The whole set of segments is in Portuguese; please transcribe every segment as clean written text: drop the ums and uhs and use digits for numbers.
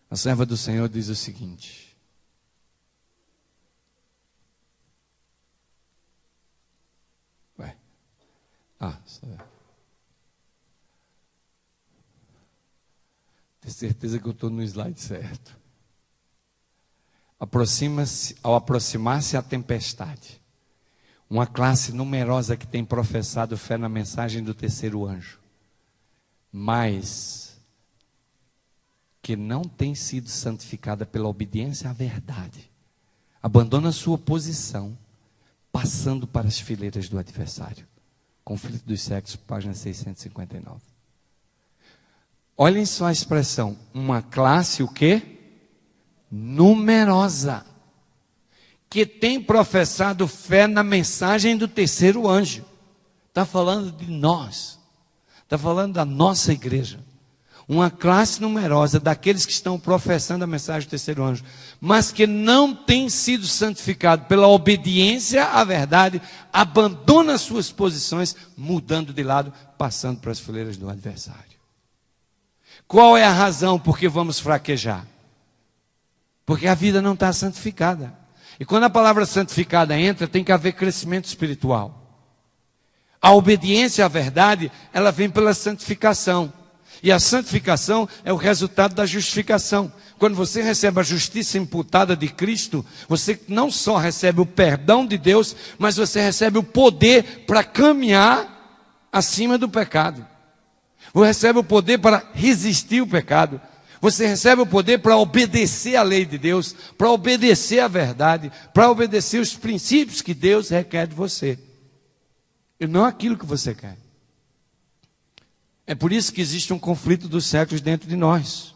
A serva do Senhor diz o seguinte: tenho certeza que eu estou no slide certo. Ao aproximar-se a tempestade, uma classe numerosa que tem professado fé na mensagem do terceiro anjo, mas que não tem sido santificada pela obediência à verdade, abandona sua posição, passando para as fileiras do adversário. Conflito dos Sexos, página 659. Olhem só a expressão, uma classe o quê? Numerosa, que tem professado fé na mensagem do terceiro anjo. Está falando de nós, está falando da nossa igreja. Uma classe numerosa daqueles que estão professando a mensagem do terceiro anjo, mas que não tem sido santificado pela obediência à verdade, abandona suas posições, mudando de lado, passando para as fileiras do adversário. Qual é a razão por que vamos fraquejar? Porque a vida não está santificada. E quando a palavra santificada entra, tem que haver crescimento espiritual. A obediência à verdade, ela vem pela santificação. E a santificação é o resultado da justificação. Quando você recebe a justiça imputada de Cristo, você não só recebe o perdão de Deus, mas você recebe o poder para caminhar acima do pecado. Você recebe o poder para resistir o pecado. Você recebe o poder para obedecer à lei de Deus, para obedecer à verdade, para obedecer os princípios que Deus requer de você. E não aquilo que você quer. É por isso que existe um conflito dos séculos dentro de nós.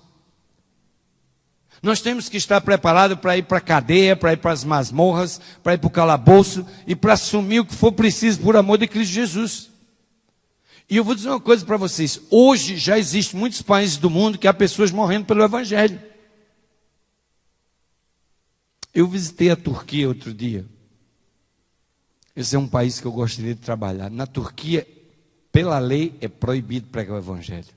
Nós temos que estar preparados para ir para a cadeia, para ir para as masmorras, para ir para o calabouço e para assumir o que for preciso por amor de Cristo Jesus. E eu vou dizer uma coisa para vocês. Hoje já existem muitos países do mundo que há pessoas morrendo pelo Evangelho. Eu visitei a Turquia outro dia. Esse é um país que eu gostaria de trabalhar. Na Turquia, pela lei, é proibido pregar o Evangelho.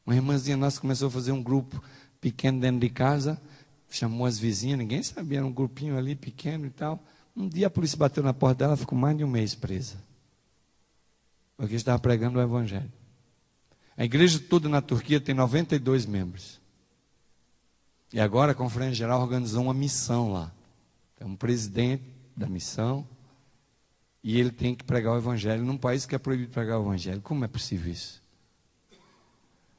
Uma irmãzinha nossa começou a fazer um grupo pequeno dentro de casa, chamou as vizinhas, ninguém sabia, era um grupinho ali pequeno e tal. Um dia a polícia bateu na porta dela, ficou mais de um mês presa. Porque estava pregando o Evangelho. A igreja toda na Turquia tem 92 membros. E agora a Conferência Geral organizou uma missão lá. Tem um presidente da missão e ele tem que pregar o Evangelho num país que é proibido pregar o Evangelho. Como é possível isso?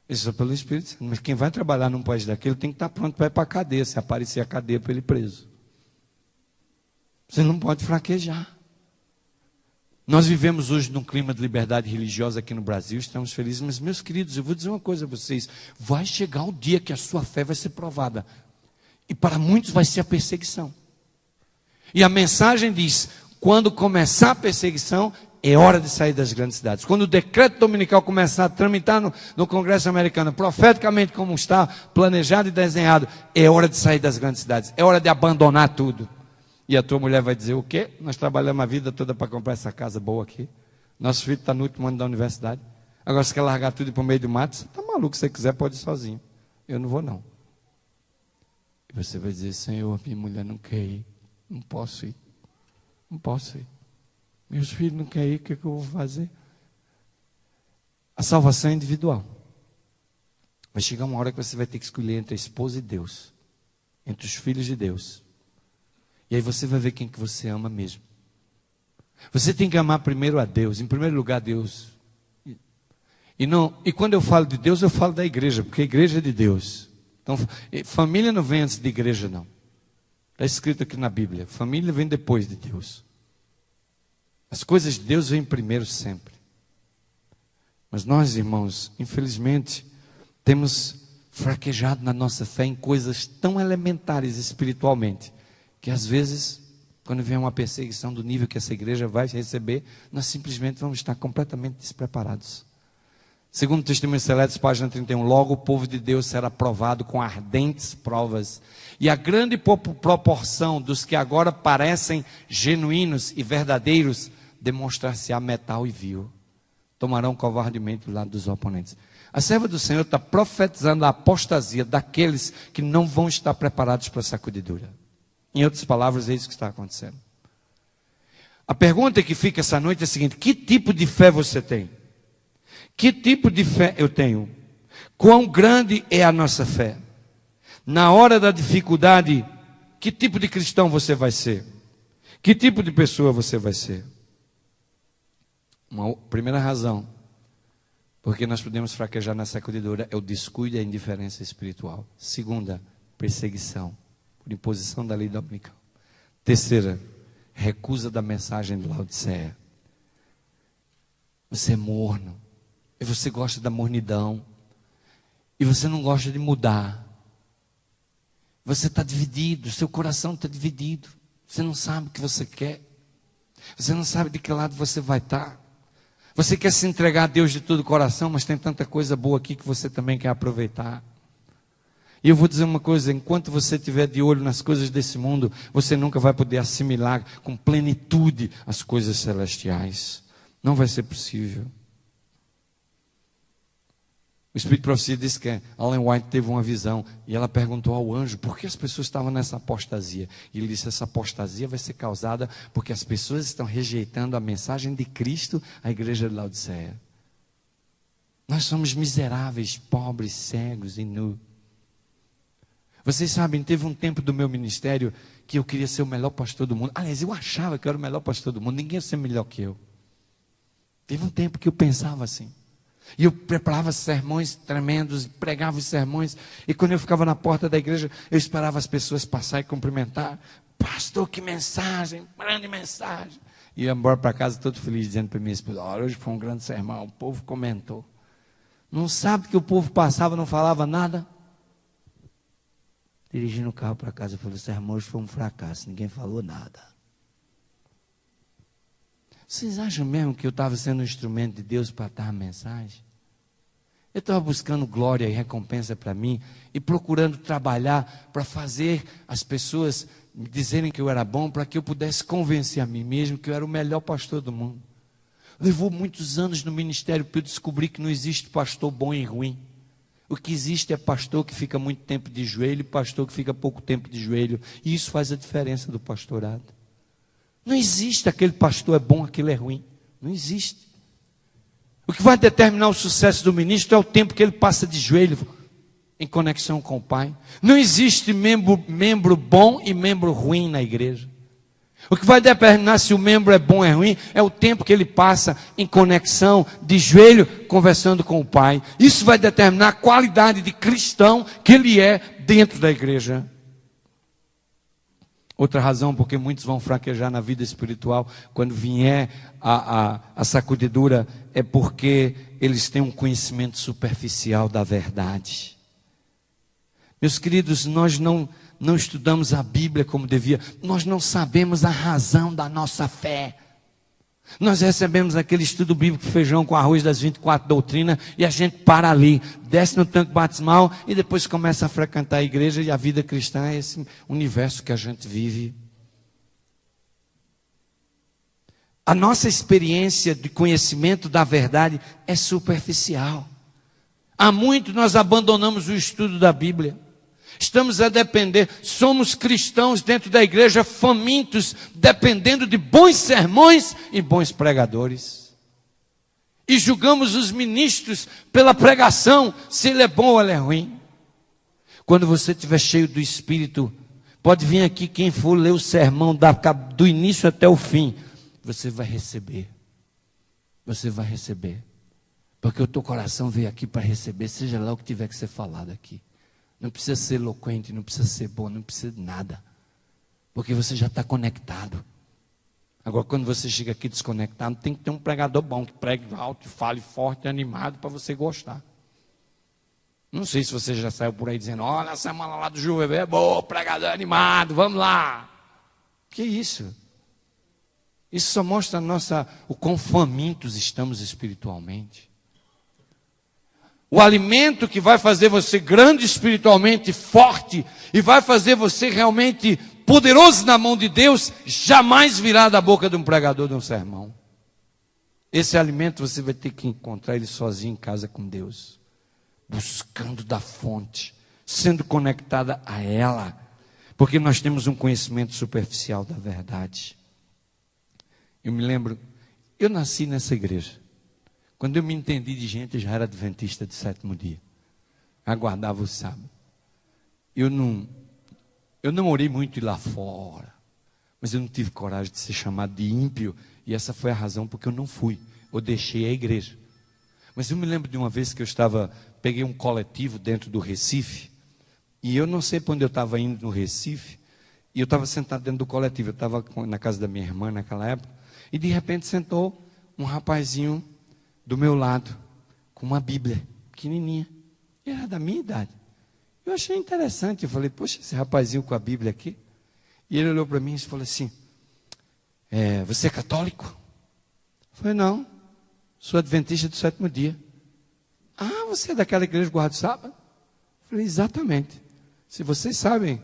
Isso é pelo Espírito Santo. Mas quem vai trabalhar num país daquele tem que estar pronto para ir para a cadeia, se aparecer a cadeia para ele preso. Você não pode fraquejar. Nós vivemos hoje num clima de liberdade religiosa aqui no Brasil, estamos felizes, mas meus queridos, eu vou dizer uma coisa a vocês, vai chegar o dia que a sua fé vai ser provada, e para muitos vai ser a perseguição, e a mensagem diz, quando começar a perseguição, é hora de sair das grandes cidades. Quando o decreto dominical começar a tramitar no Congresso americano, profeticamente como está planejado e desenhado, é hora de sair das grandes cidades, é hora de abandonar tudo. E a tua mulher vai dizer o quê? Nós trabalhamos a vida toda para comprar essa casa boa aqui. Nosso filho está no último ano da universidade. Agora você quer largar tudo e ir para o meio do mato? Você está maluco, se você quiser pode ir sozinho. Eu não vou não. E você vai dizer, Senhor, minha mulher não quer ir. Não posso ir. Não posso ir. Meus filhos não querem ir, o que eu vou fazer? A salvação é individual. Vai chegar uma hora que você vai ter que escolher entre a esposa e Deus. Entre os filhos de Deus. E aí você vai ver quem que você ama mesmo. Você tem que amar primeiro a Deus, em primeiro lugar a Deus. E quando eu falo de Deus, eu falo da igreja, porque a igreja é de Deus. Então, família não vem antes de igreja, não. Está escrito aqui na Bíblia, família vem depois de Deus. As coisas de Deus vêm primeiro sempre. Mas nós, irmãos, infelizmente, temos fraquejado na nossa fé em coisas tão elementares espiritualmente, que às vezes, quando vem uma perseguição do nível que essa igreja vai receber, nós simplesmente vamos estar completamente despreparados. Segundo o Testemunho Seletos, página 31, logo o povo de Deus será provado com ardentes provas, e a grande proporção dos que agora parecem genuínos e verdadeiros, demonstrar-se-á metal e vil, tomarão covardemente o lado dos oponentes. A serva do Senhor está profetizando a apostasia daqueles que não vão estar preparados para a sacudidura. Em outras palavras, é isso que está acontecendo. A pergunta que fica essa noite é a seguinte: que tipo de fé você tem? Que tipo de fé eu tenho? Quão grande é a nossa fé? Na hora da dificuldade, que tipo de cristão você vai ser? Que tipo de pessoa você vai ser? Uma primeira razão porque nós podemos fraquejar na sacudidura é o descuido e a indiferença espiritual. Segunda, perseguição por imposição da lei dominical. Terceira, recusa da mensagem de Laodiceia. Você é morno, e você gosta da mornidão, e você não gosta de mudar. Você está dividido, seu coração está dividido. Você não sabe o que você quer. Você não sabe de que lado você vai estar. Você quer se entregar a Deus de todo o coração, mas tem tanta coisa boa aqui que você também quer aproveitar. E eu vou dizer uma coisa: enquanto você estiver de olho nas coisas desse mundo, você nunca vai poder assimilar com plenitude as coisas celestiais. Não vai ser possível. O Espírito de Profecia diz que Ellen White teve uma visão e ela perguntou ao anjo por que as pessoas estavam nessa apostasia. E ele disse: essa apostasia vai ser causada porque as pessoas estão rejeitando a mensagem de Cristo à igreja de Laodiceia. Nós somos miseráveis, pobres, cegos e nus. Vocês sabem, teve um tempo do meu ministério que eu queria ser o melhor pastor do mundo. Aliás, eu achava que eu era o melhor pastor do mundo. Ninguém ia ser melhor que eu. Teve um tempo que eu pensava assim. E eu preparava sermões tremendos, pregava os sermões. E quando eu ficava na porta da igreja, eu esperava as pessoas passar e cumprimentar. Pastor, que mensagem, grande mensagem. E eu ia embora para casa todo feliz, dizendo para minha esposa: olha, hoje foi um grande sermão, o povo comentou. Não sabe que o povo passava, não falava nada? Dirigindo o carro para casa, eu falei: o sermão hoje foi um fracasso, ninguém falou nada. Vocês acham mesmo que eu estava sendo um instrumento de Deus para dar a mensagem? Eu estava buscando glória e recompensa para mim e procurando trabalhar para fazer as pessoas me dizerem que eu era bom, para que eu pudesse convencer a mim mesmo que eu era o melhor pastor do mundo. Levou muitos anos no ministério para eu descobrir que não existe pastor bom e ruim. O que existe é pastor que fica muito tempo de joelho e pastor que fica pouco tempo de joelho. E isso faz a diferença do pastorado. Não existe aquele pastor é bom, aquele é ruim. Não existe. O que vai determinar o sucesso do ministro é o tempo que ele passa de joelho em conexão com o Pai. Não existe membro bom e membro ruim na igreja. O que vai determinar se o membro é bom ou é ruim é o tempo que ele passa em conexão de joelho conversando com o Pai. Isso vai determinar a qualidade de cristão que ele é dentro da igreja. Outra razão porque muitos vão fraquejar na vida espiritual quando vier a sacudidura é porque eles têm um conhecimento superficial da verdade. Meus queridos, nós não estudamos a Bíblia como devia. Nós não sabemos a razão da nossa fé. Nós recebemos aquele estudo bíblico feijão com arroz das 24 doutrinas e a gente para ali, desce no tanque batismal e depois começa a frequentar a igreja. E a vida cristã é esse universo que a gente vive. A nossa experiência de conhecimento da verdade é superficial. Há muito nós abandonamos o estudo da Bíblia. Estamos a depender, somos cristãos dentro da igreja famintos, dependendo de bons sermões e bons pregadores. E julgamos os ministros pela pregação, se ele é bom ou ele é ruim. Quando você estiver cheio do Espírito, pode vir aqui quem for ler o sermão do início até o fim. Você vai receber. Você vai receber. Porque o teu coração veio aqui para receber, seja lá o que tiver que ser falado aqui. Não precisa ser eloquente, não precisa ser bom, não precisa de nada. Porque você já está conectado. Agora, quando você chega aqui desconectado, tem que ter um pregador bom, que pregue alto, fale forte, animado, para você gostar. Não sei se você já saiu por aí dizendo: olha, a semana lá do Juve é boa, pregador animado, vamos lá. Que isso? Isso só mostra o quão famintos estamos espiritualmente. O alimento que vai fazer você grande espiritualmente, forte, e vai fazer você realmente poderoso na mão de Deus, jamais virá da boca de um pregador de um sermão. Esse alimento você vai ter que encontrar ele sozinho em casa com Deus. buscando da fonte, sendo conectada a ela, porque nós temos um conhecimento superficial da verdade. Eu me lembro, eu nasci nessa igreja. Quando eu me entendi de gente, eu já era adventista do sétimo dia. Aguardava o sábado. Eu não orei muito ir lá fora, mas eu não tive coragem de ser chamado de ímpio, e essa foi a razão porque eu não fui. Eu deixei a igreja. Mas eu me lembro de uma vez que peguei um coletivo dentro do Recife, e eu não sei para onde eu estava indo no Recife, e eu estava sentado dentro do coletivo. Eu estava na casa da minha irmã naquela época, e de repente sentou um rapazinho do meu lado, com uma Bíblia pequenininha, e era da minha idade. Eu achei interessante, eu falei, poxa, esse rapazinho com a Bíblia aqui. E ele olhou para mim e falou assim, você é católico? Eu falei, não, sou adventista do sétimo dia. Ah, você é daquela igreja do guarda do sábado? Eu falei, exatamente. Se vocês sabem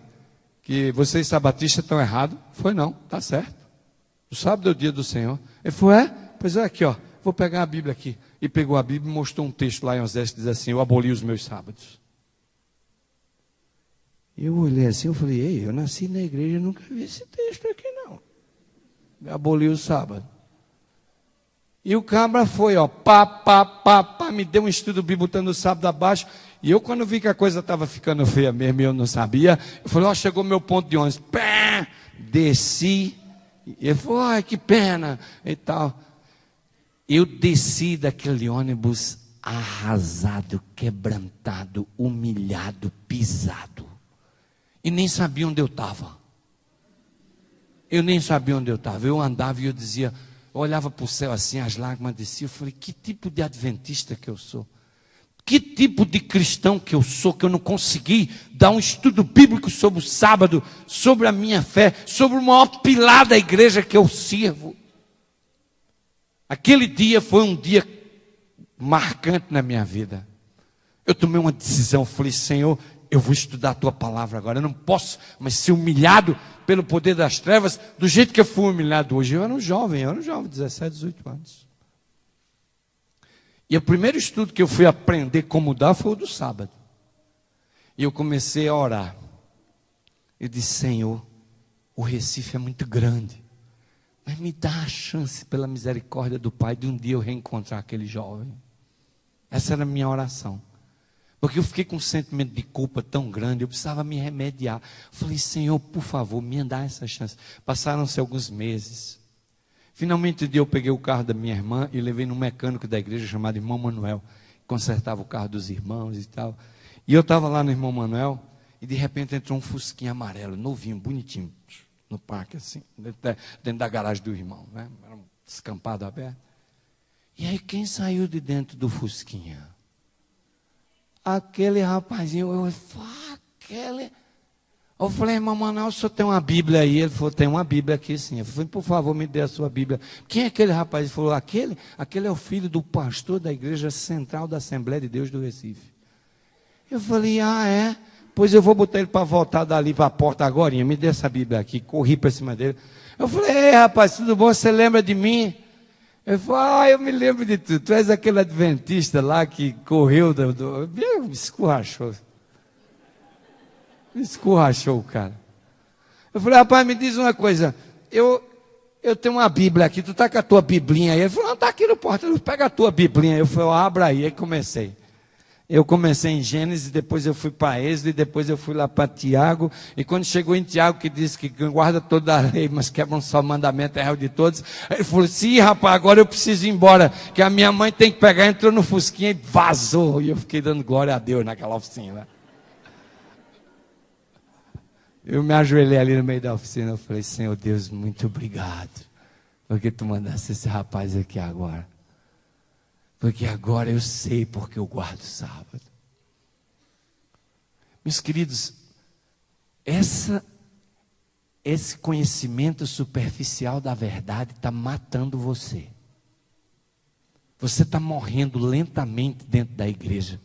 que vocês sabatistas estão errados, foi não, está certo. O sábado é o dia do Senhor. Ele falou, pois é aqui, ó, vou pegar a Bíblia aqui. E pegou a Bíblia e mostrou um texto lá em Osés que diz assim, eu aboli os meus sábados. Eu olhei assim, eu falei, ei, eu nasci na igreja, nunca vi esse texto aqui não. Aboliu o sábado. E o cabra foi, ó, me deu um estudo bíblico botando o sábado abaixo. E eu, quando vi que a coisa estava ficando feia mesmo, e eu não sabia, eu falei, ó, chegou meu ponto de ônibus. Pé, desci. E ele falou, ai, que pena, e tal. Eu desci daquele ônibus arrasado, quebrantado, humilhado, pisado. E nem sabia onde eu estava. Eu nem sabia onde eu estava. Eu andava e eu dizia, eu olhava para o céu assim, as lágrimas desciam. Eu falei, que tipo de adventista que eu sou? Que tipo de cristão que eu sou, que eu não consegui dar um estudo bíblico sobre o sábado, sobre a minha fé, sobre o maior pilar da igreja que eu sirvo. Aquele dia foi um dia marcante na minha vida. Eu tomei uma decisão, falei, Senhor, eu vou estudar a tua palavra agora. Eu não posso mais ser humilhado pelo poder das trevas, do jeito que eu fui humilhado hoje. Eu era um jovem, 17, 18 anos. E o primeiro estudo que eu fui aprender como dar foi o do sábado. E eu comecei a orar. Eu disse, Senhor, o Recife é muito grande, mas me dá a chance, pela misericórdia do Pai, de um dia eu reencontrar aquele jovem. Essa era a minha oração. Porque eu fiquei com um sentimento de culpa tão grande, eu precisava me remediar. Falei, Senhor, por favor, me dá essa chance. Passaram-se alguns meses. Finalmente um dia eu peguei o carro da minha irmã e levei num mecânico da igreja chamado Irmão Manuel. Consertava o carro dos irmãos e tal. E eu estava lá no Irmão Manuel e de repente entrou um fusquinha amarelo, novinho, bonitinho, no parque assim, dentro da garagem do irmão, né? Era um descampado aberto. E aí quem saiu de dentro do fusquinha? Aquele rapazinho, eu falei, irmão Manuel, o senhor tem uma Bíblia aí? Ele falou, tem uma Bíblia aqui sim. Eu falei, por favor, me dê a sua Bíblia. Quem é aquele rapaz? Ele falou, aquele é o filho do pastor da igreja central da Assembleia de Deus do Recife. Eu falei, é? Pois eu vou botar ele para voltar dali para a porta agora, me dê essa Bíblia aqui. Corri para cima dele. Eu falei, ei rapaz, tudo bom? Você lembra de mim? Ele falou, eu me lembro de tu. Tu és aquele adventista lá que correu me escurrachou. Me escurrachou, cara. Eu falei, rapaz, me diz uma coisa. Eu tenho uma Bíblia aqui. Tu está com a tua biblinha aí? Ele falou, não, está aqui no porta. Pega a tua biblinha. Eu falei, abra aí. Aí comecei. Eu comecei em Gênesis, depois eu fui para Êxodo, e depois eu fui lá para Tiago, e quando chegou em Tiago, que diz que guarda toda a lei, mas quebra um só mandamento, é réu de todos, ele falou, sim rapaz, agora eu preciso ir embora, que a minha mãe tem que pegar, entrou no fusquinha e vazou, e eu fiquei dando glória a Deus naquela oficina. Eu me ajoelhei ali no meio da oficina, eu falei, Senhor Deus, muito obrigado, porque tu mandaste esse rapaz aqui agora. Porque agora eu sei porque eu guardo sábado. Meus queridos, esse conhecimento superficial da verdade está matando você. Você está morrendo lentamente dentro da igreja.